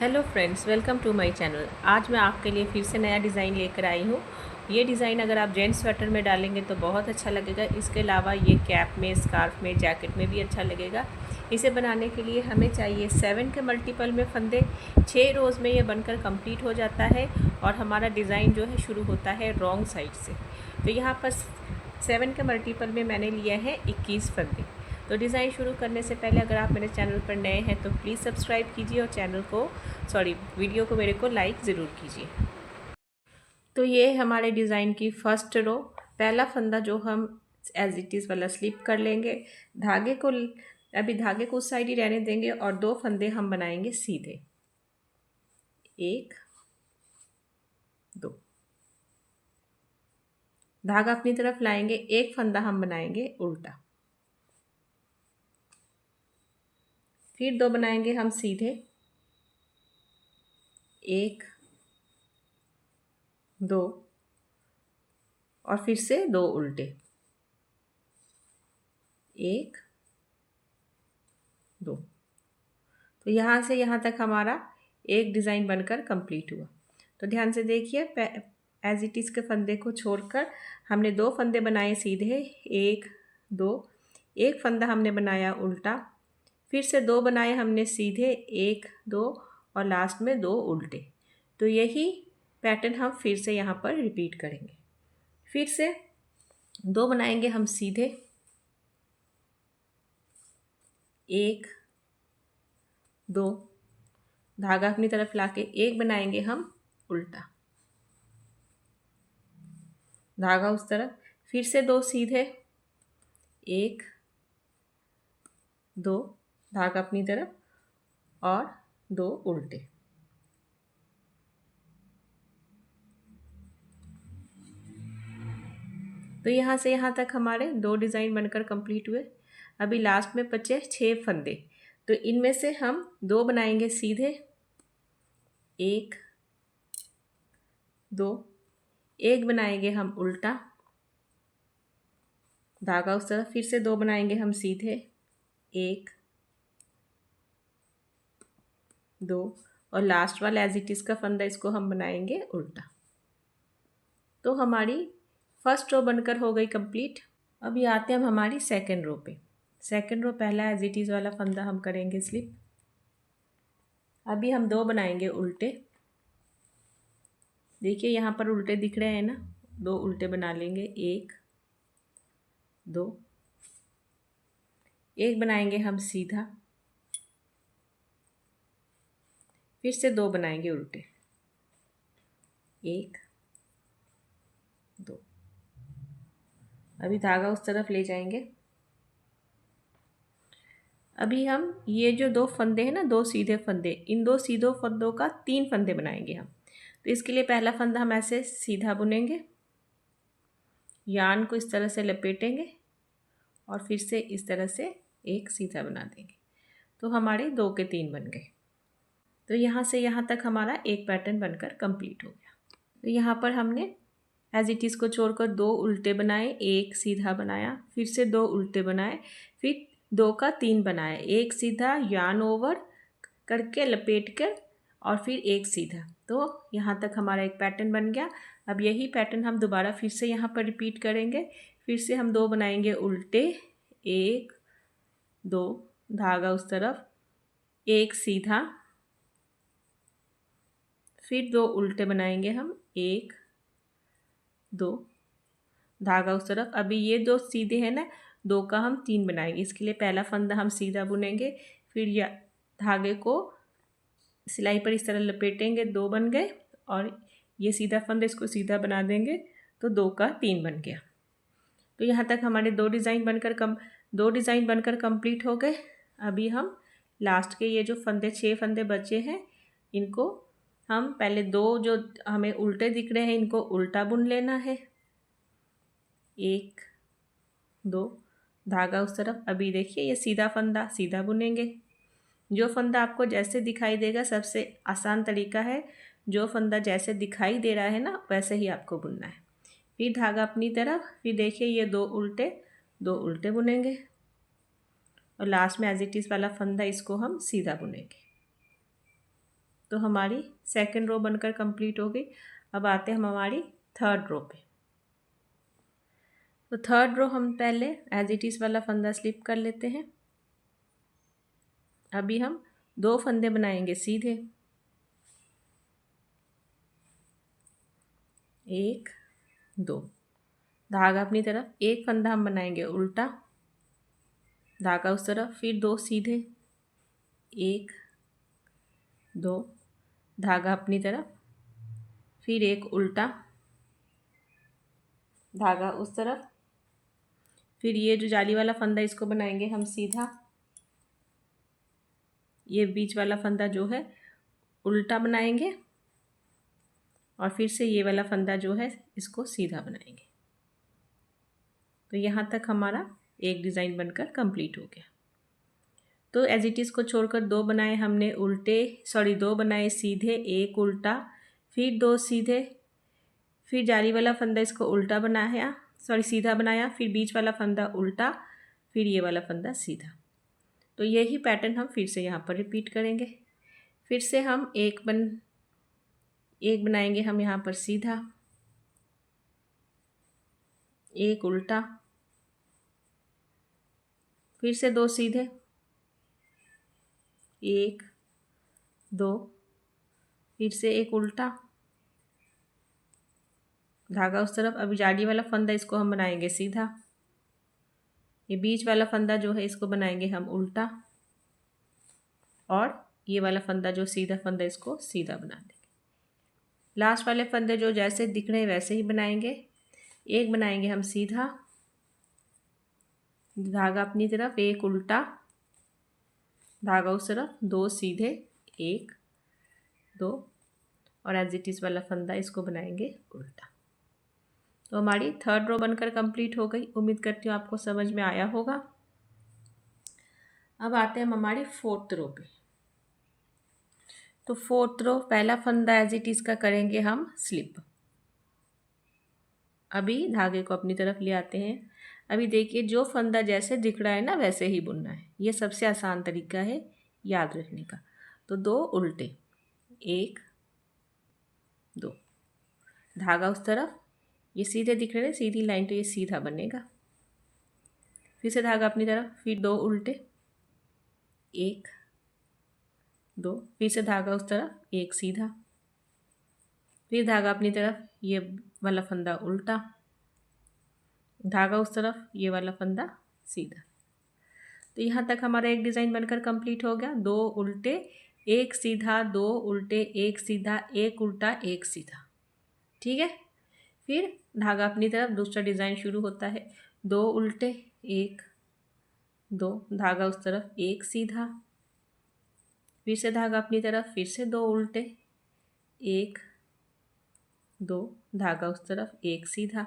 Hello friends, welcome to my channel. आज मैं आपके लिए फिर से नया डिज़ाइन लेकर आई हूँ। ये डिज़ाइन अगर आप जेंट्स स्वेटर में डालेंगे तो बहुत अच्छा लगेगा। इसके अलावा ये कैप में, स्कार्फ में, जैकेट में भी अच्छा लगेगा। इसे बनाने के लिए हमें चाहिए 7 के मल्टीपल में फंदे। 6 रोज़ में ये बनकर कंप्लीट हो जाता है और हमारा डिज़ाइन जो है शुरू होता है रॉन्ग साइड से। तो यहाँ पर 7 के मल्टीपल में मैंने लिया है 21 फंदे। तो डिज़ाइन शुरू करने से पहले अगर आप मेरे चैनल पर नए हैं तो प्लीज़ सब्सक्राइब कीजिए और वीडियो को मेरे को लाइक ज़रूर कीजिए। तो ये हमारे डिज़ाइन की फर्स्ट रो। पहला फंदा जो हम एज इट इज़ वाला स्लिप कर लेंगे। धागे को उस साइड ही रहने देंगे और 2 फंदे हम बनाएंगे सीधे। 1 2 धागा अपनी तरफ लाएंगे, एक फंदा हम बनाएंगे उल्टा, फिर 2 बनाएंगे हम सीधे। 1 2 और फिर से 2 उल्टे। 1 2। तो यहाँ से यहाँ तक हमारा एक डिज़ाइन बनकर कंप्लीट हुआ। तो ध्यान से देखिए, एज इट इज़ के फंदे को छोड़कर हमने 2 फंदे बनाए सीधे। 1 2। एक फंदा हमने बनाया उल्टा, फिर से 2 बनाए हमने सीधे। 1 2 और लास्ट में 2 उल्टे। तो यही पैटर्न हम फिर से यहाँ पर रिपीट करेंगे। फिर से 2 बनाएंगे हम सीधे। 1 2 धागा अपनी तरफ लाके 1 बनाएंगे हम उल्टा, धागा उस तरफ, फिर से 2 सीधे। 1 2 धागा अपनी तरफ और 2 उल्टे। तो यहाँ से यहाँ तक हमारे 2 डिज़ाइन बनकर कंप्लीट हुए। अभी लास्ट में बचे 6 फंदे। तो इनमें से हम 2 बनाएंगे सीधे। 1 2 एक बनाएंगे हम उल्टा, धागा उस तरफ, फिर से 2 बनाएंगे हम सीधे। 1 2 और लास्ट वाला एज इट इज़ का फंदा, इसको हम बनाएंगे उल्टा। तो हमारी फर्स्ट रो बनकर हो गई कंप्लीट। अभी आते हैं हम हमारी सेकंड रो पे। सेकंड रो पहला एज इट इज़ वाला फंदा हम करेंगे स्लिप। अभी हम 2 बनाएंगे उल्टे। देखिए यहाँ पर उल्टे दिख रहे हैं ना, 2 उल्टे बना लेंगे। 1 2 एक बनाएंगे हम सीधा, फिर से 2 बनाएंगे उल्टे। 1 2 अभी धागा उस तरफ ले जाएंगे। अभी हम ये जो 2 फंदे हैं ना, 2 सीधे फंदे, इन 2 सीधे फंदों का 3 फंदे बनाएंगे हम। तो इसके लिए पहला फंदा हम ऐसे सीधा बुनेंगे, यान को इस तरह से लपेटेंगे और फिर से इस तरह से एक सीधा बना देंगे। तो हमारे 2 के 3 बन गए। तो यहाँ से यहाँ तक हमारा एक पैटर्न बनकर कंप्लीट हो गया। तो यहाँ पर हमने एज इट इज़ को छोड़कर 2 उल्टे बनाए, एक सीधा बनाया, फिर से 2 उल्टे बनाए, फिर 2 का 3 बनाया, एक सीधा यान ओवर करके लपेट कर और फिर एक सीधा। तो यहाँ तक हमारा एक पैटर्न बन गया। अब यही पैटर्न हम दोबारा फिर से यहाँ पर रिपीट करेंगे। फिर से हम 2 बनाएंगे उल्टे। 1 2 धागा उस तरफ, एक सीधा, फिर 2 उल्टे बनाएंगे हम। 1 2 धागा उस तरफ। अभी ये 2 सीधे हैं ना, 2 का हम 3 बनाएंगे। इसके लिए पहला फंदा हम सीधा बुनेंगे, फिर या धागे को सिलाई पर इस तरह लपेटेंगे। 2 बन गए और ये सीधा फंदा, इसको सीधा बना देंगे तो 2 का 3 बन गया। तो यहाँ तक हमारे 2 डिज़ाइन बनकर कंप्लीट हो गए। अभी हम लास्ट के ये जो फंदे 6 फंदे बचे हैं, इनको हम पहले 2 जो हमें उल्टे दिख रहे हैं, इनको उल्टा बुन लेना है। 1 2 धागा उस तरफ। अभी देखिए ये सीधा फंदा सीधा बुनेंगे। जो फंदा आपको जैसे दिखाई देगा, सबसे आसान तरीका है, जो फंदा जैसे दिखाई दे रहा है ना, वैसे ही आपको बुनना है। फिर धागा अपनी तरफ, फिर देखिए ये 2 उल्टे बुनेंगे और लास्ट में एज इट इज़ वाला फंदा, इसको हम सीधा बुनेंगे। तो हमारी सेकंड रो बनकर कंप्लीट हो गई। अब आते हैं हम हमारी थर्ड रो पे। तो थर्ड रो हम पहले एज इट इज़ वाला फंदा स्लिप कर लेते हैं। अभी हम 2 फंदे बनाएंगे सीधे, 1 2, धागा अपनी तरफ, एक फंदा हम बनाएंगे उल्टा, धागा उस तरफ, फिर 2 सीधे, 1 2, धागा अपनी तरफ, फिर एक उल्टा, धागा उस तरफ, फिर ये जो जाली वाला फंदा इसको बनाएंगे हम सीधा, ये बीच वाला फंदा जो है उल्टा बनाएंगे, और फिर से ये वाला फंदा जो है इसको सीधा बनाएंगे। तो यहाँ तक हमारा एक डिज़ाइन बनकर कंप्लीट हो गया। तो एज इट इज़ को छोड़कर 2 बनाए हमने उल्टे, 2 बनाए सीधे, एक उल्टा, फिर 2 सीधे, फिर जाली वाला फंदा इसको उल्टा बनाया, सीधा बनाया, फिर बीच वाला फंदा उल्टा, फिर ये वाला फंदा सीधा। तो यही पैटर्न हम फिर से यहाँ पर रिपीट करेंगे। फिर से हम एक बनाएंगे हम यहाँ पर सीधा, एक उल्टा, फिर से 2 सीधे, 1 2, फिर से एक उल्टा, धागा उस तरफ। अभी जाली वाला फंदा इसको हम बनाएंगे सीधा, ये बीच वाला फंदा जो है इसको बनाएंगे हम उल्टा, और ये वाला फंदा जो सीधा फंदा इसको सीधा बना देंगे। लास्ट वाले फंदे जो जैसे दिख रहे हैं वैसे ही बनाएंगे। एक बनाएंगे हम सीधा, धागा अपनी तरफ, एक उल्टा, धागा उस तरफ, 2 सीधे, 1 2, और एज इट इज़ वाला फंदा इसको बनाएंगे उल्टा। तो हमारी थर्ड रो बनकर कंप्लीट हो गई। उम्मीद करती हूँ आपको समझ में आया होगा। अब आते हैं हम हमारी फोर्थ रो पे। तो फोर्थ रो पहला फंदा एज इट इज़ का करेंगे हम स्लिप। अभी धागे को अपनी तरफ ले आते हैं। अभी देखिए जो फंदा जैसे दिख रहा है ना वैसे ही बुनना है, ये सबसे आसान तरीका है याद रखने का। तो 2 उल्टे, 1 2, धागा उस तरफ, ये सीधे दिख रहे हैं, सीधी लाइन तो ये सीधा बनेगा, फिर से धागा अपनी तरफ, फिर 2 उल्टे, 1 2, फिर से धागा उस तरफ, एक सीधा, फिर धागा अपनी तरफ, ये वाला फंदा उल्टा, धागा उस तरफ, ये वाला फंदा सीधा। तो यहाँ तक हमारा एक डिज़ाइन बनकर कंप्लीट हो गया। 2 उल्टे, एक सीधा, 2 उल्टे, एक सीधा, एक उल्टा, एक सीधा। ठीक है, फिर धागा अपनी तरफ, दूसरा डिज़ाइन शुरू होता है। 2 उल्टे, 1 2, धागा उस तरफ, एक सीधा, फिर से धागा अपनी तरफ, फिर से 2 उल्टे, 1 2, धागा उस तरफ, एक सीधा,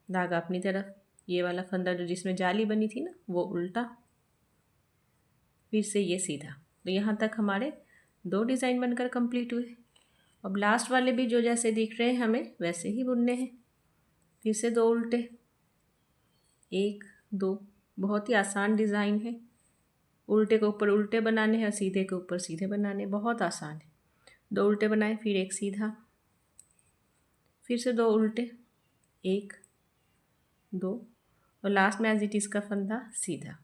धागा अपनी तरफ, ये वाला फंदा जो जिसमें जाली बनी थी ना वो उल्टा, फिर से ये सीधा। तो यहाँ तक हमारे 2 डिज़ाइन बनकर कंप्लीट हुए। अब लास्ट वाले भी जो जैसे दिख रहे हैं हमें वैसे ही बुनने हैं। फिर से 2 उल्टे, 1 2, बहुत ही आसान डिज़ाइन है। उल्टे के ऊपर उल्टे बनाने हैं, सीधे के ऊपर सीधे बनाने, बहुत आसान है। 2 उल्टे बनाए, फिर एक सीधा, फिर से 2 उल्टे, 1 2, और लास्ट में एज इट इज़ का फंदा सीधा।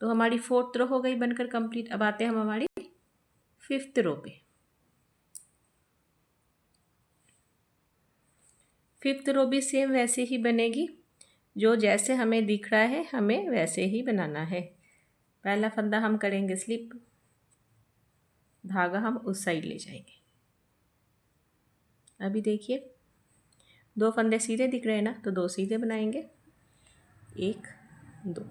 तो हमारी फोर्थ रो हो गई बनकर कंप्लीट। अब आते हैं हम हमारी फिफ्थ रो पे। फिफ्थ रो भी सेम वैसे ही बनेगी, जो जैसे हमें दिख रहा है हमें वैसे ही बनाना है। पहला फंदा हम करेंगे स्लिप, धागा हम उस साइड ले जाएंगे। अभी देखिए 2 फंदे सीधे दिख रहे हैं ना, तो 2 सीधे बनाएंगे, 1 2,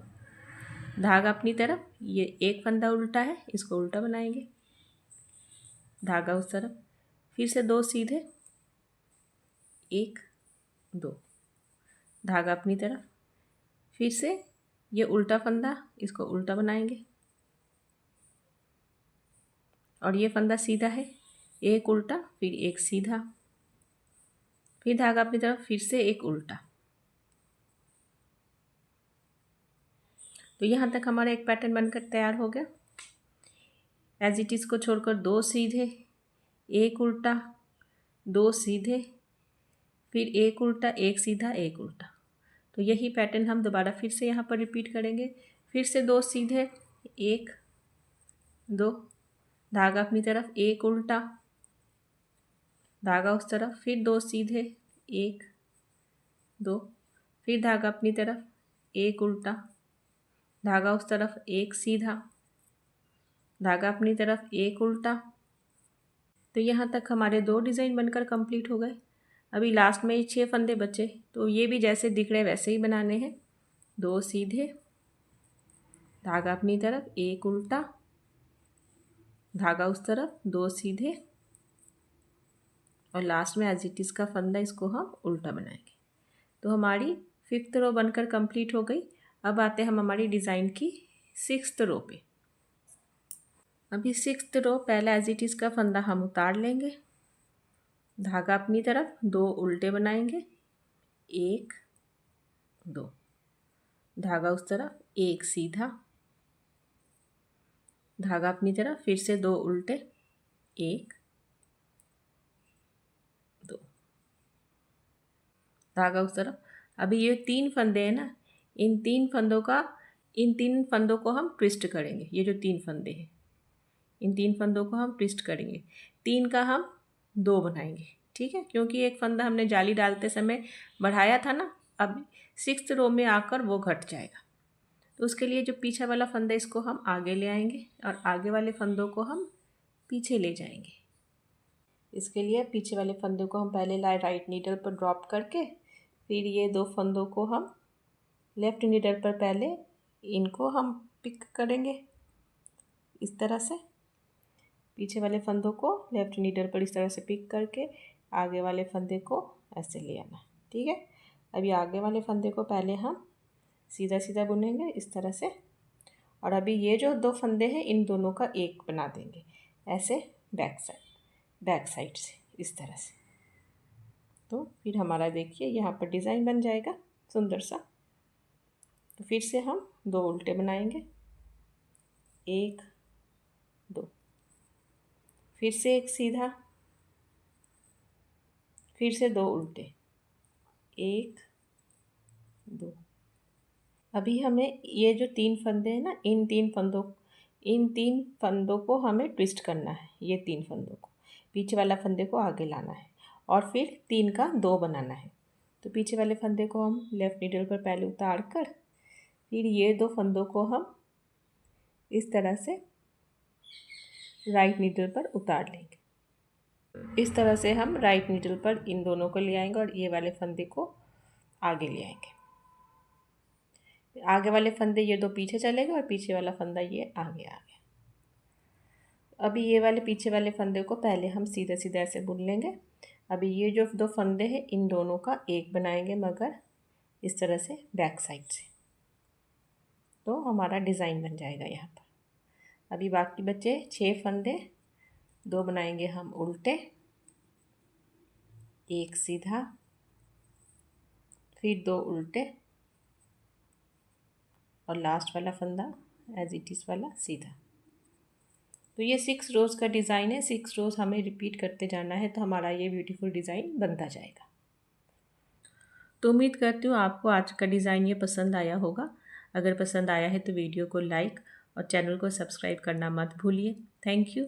धागा अपनी तरफ, ये एक फंदा उल्टा है इसको उल्टा बनाएंगे, धागा उस तरफ, फिर से 2 सीधे, 1 2, धागा अपनी तरफ, फिर से ये उल्टा फंदा इसको उल्टा बनाएंगे, और ये फंदा सीधा है, एक उल्टा फिर एक सीधा, फिर धागा अपनी तरफ, फिर से एक उल्टा। तो यहाँ तक हमारा एक पैटर्न बनकर तैयार हो गया। एज इट इज़ को छोड़कर 2 सीधे, 1 उल्टा, 2 सीधे, फिर 1 उल्टा, 1 सीधा, 1 उल्टा। तो यही पैटर्न हम दोबारा फिर से यहाँ पर रिपीट करेंगे। फिर से 2 सीधे, 1 2, धागा अपनी तरफ, 1 उल्टा, धागा उस तरफ, फिर 2 सीधे, 1 2, फिर धागा अपनी तरफ, 1 उल्टा, धागा उस तरफ, 1 सीधा, धागा अपनी तरफ, 1 उल्टा। तो यहाँ तक हमारे 2 डिज़ाइन बनकर कंप्लीट हो गए। अभी लास्ट में 6 फंदे बचे, तो ये भी जैसे दिख रहे वैसे ही बनाने हैं। 2 सीधे, धागा अपनी तरफ, 1 उल्टा, धागा उस तरफ, 2 सीधे, और लास्ट में एज इट इज़ का फंदा इसको हम उल्टा बनाएंगे। तो हमारी 5th रो बनकर कंप्लीट हो गई। अब आते हैं हम हमारी डिज़ाइन की 6th रो पे। अभी 6th रो पहला एज इट इज़ का फंदा हम उतार लेंगे, धागा अपनी तरफ, 2 उल्टे बनाएंगे, 1 2, धागा उस तरफ, 1 सीधा, धागा अपनी तरफ, फिर से 2 उल्टे, 1 2, धागा उस तरफ। अभी ये 3 फंदे हैं ना, इन 3 फंदों को हम ट्विस्ट करेंगे। ये जो 3 फंदे हैं, इन 3 फंदों को हम ट्विस्ट करेंगे। 3 का हम 2 बनाएंगे, ठीक है, क्योंकि एक फंदा हमने जाली डालते समय बढ़ाया था ना, अब 6th रो में आकर वो घट जाएगा। तो उसके लिए जो पीछे वाला फंदा इसको हम आगे ले आएंगे और आगे वाले फंदों को हम पीछे ले जाएंगे। इसके लिए पीछे वाले फंदों को हम पहले राइट नीडल पर ड्रॉप करके, फिर ये 2 फंदों को हम लेफ़्ट नीडल पर पहले इनको हम पिक करेंगे इस तरह से। पीछे वाले फंदों को लेफ़्ट नीडल पर इस तरह से पिक करके आगे वाले फंदे को ऐसे ले आना, ठीक है। अभी आगे वाले फंदे को पहले हम सीधा सीधा बुनेंगे इस तरह से, और अभी ये जो 2 फंदे हैं इन दोनों का एक बना देंगे ऐसे बैक साइड से इस तरह से। तो फिर हमारा देखिए यहाँ पर डिज़ाइन बन जाएगा सुंदर सा। तो फिर से हम 2 उल्टे बनाएंगे, 1 2, फिर से 1 सीधा, फिर से 2 उल्टे, 1 2। अभी हमें ये जो 3 फंदे हैं ना, इन तीन फंदों को हमें ट्विस्ट करना है। ये 3 फंदों को, पीछे वाला फंदे को आगे लाना है और फिर 3 का 2 बनाना है। तो पीछे वाले फंदे को हम लेफ़्ट नीडल पर पहले उतार कर, फिर ये 2 फंदों को हम इस तरह से राइट नीडल पर उतार लेंगे। इस तरह से हम राइट नीडल पर इन दोनों को ले आएंगे और ये वाले फंदे को आगे ले आएंगे। आगे वाले फंदे ये 2 पीछे चले गए और पीछे वाला फंदा ये आगे आ गया। अभी ये वाले पीछे वाले फंदे को पहले हम सीधा सीधा ऐसे बुन लेंगे। अभी ये जो 2 फंदे हैं इन दोनों का एक बनाएंगे, मगर इस तरह से बैक साइड से। तो हमारा डिज़ाइन बन जाएगा यहाँ पर। अभी बाकी बचे 6 फंदे, 2 बनाएंगे हम उल्टे, 1 सीधा, फिर 2 उल्टे, और लास्ट वाला फंदा एज इट इज़ वाला सीधा। तो ये 6 रोज़ का डिज़ाइन है। 6 रोज़ हमें रिपीट करते जाना है, तो हमारा ये ब्यूटीफुल डिज़ाइन बनता जाएगा। तो उम्मीद करती हूँ आपको आज का डिज़ाइन ये पसंद आया होगा। अगर पसंद आया है तो वीडियो को लाइक और चैनल को सब्सक्राइब करना मत भूलिए। Thank you.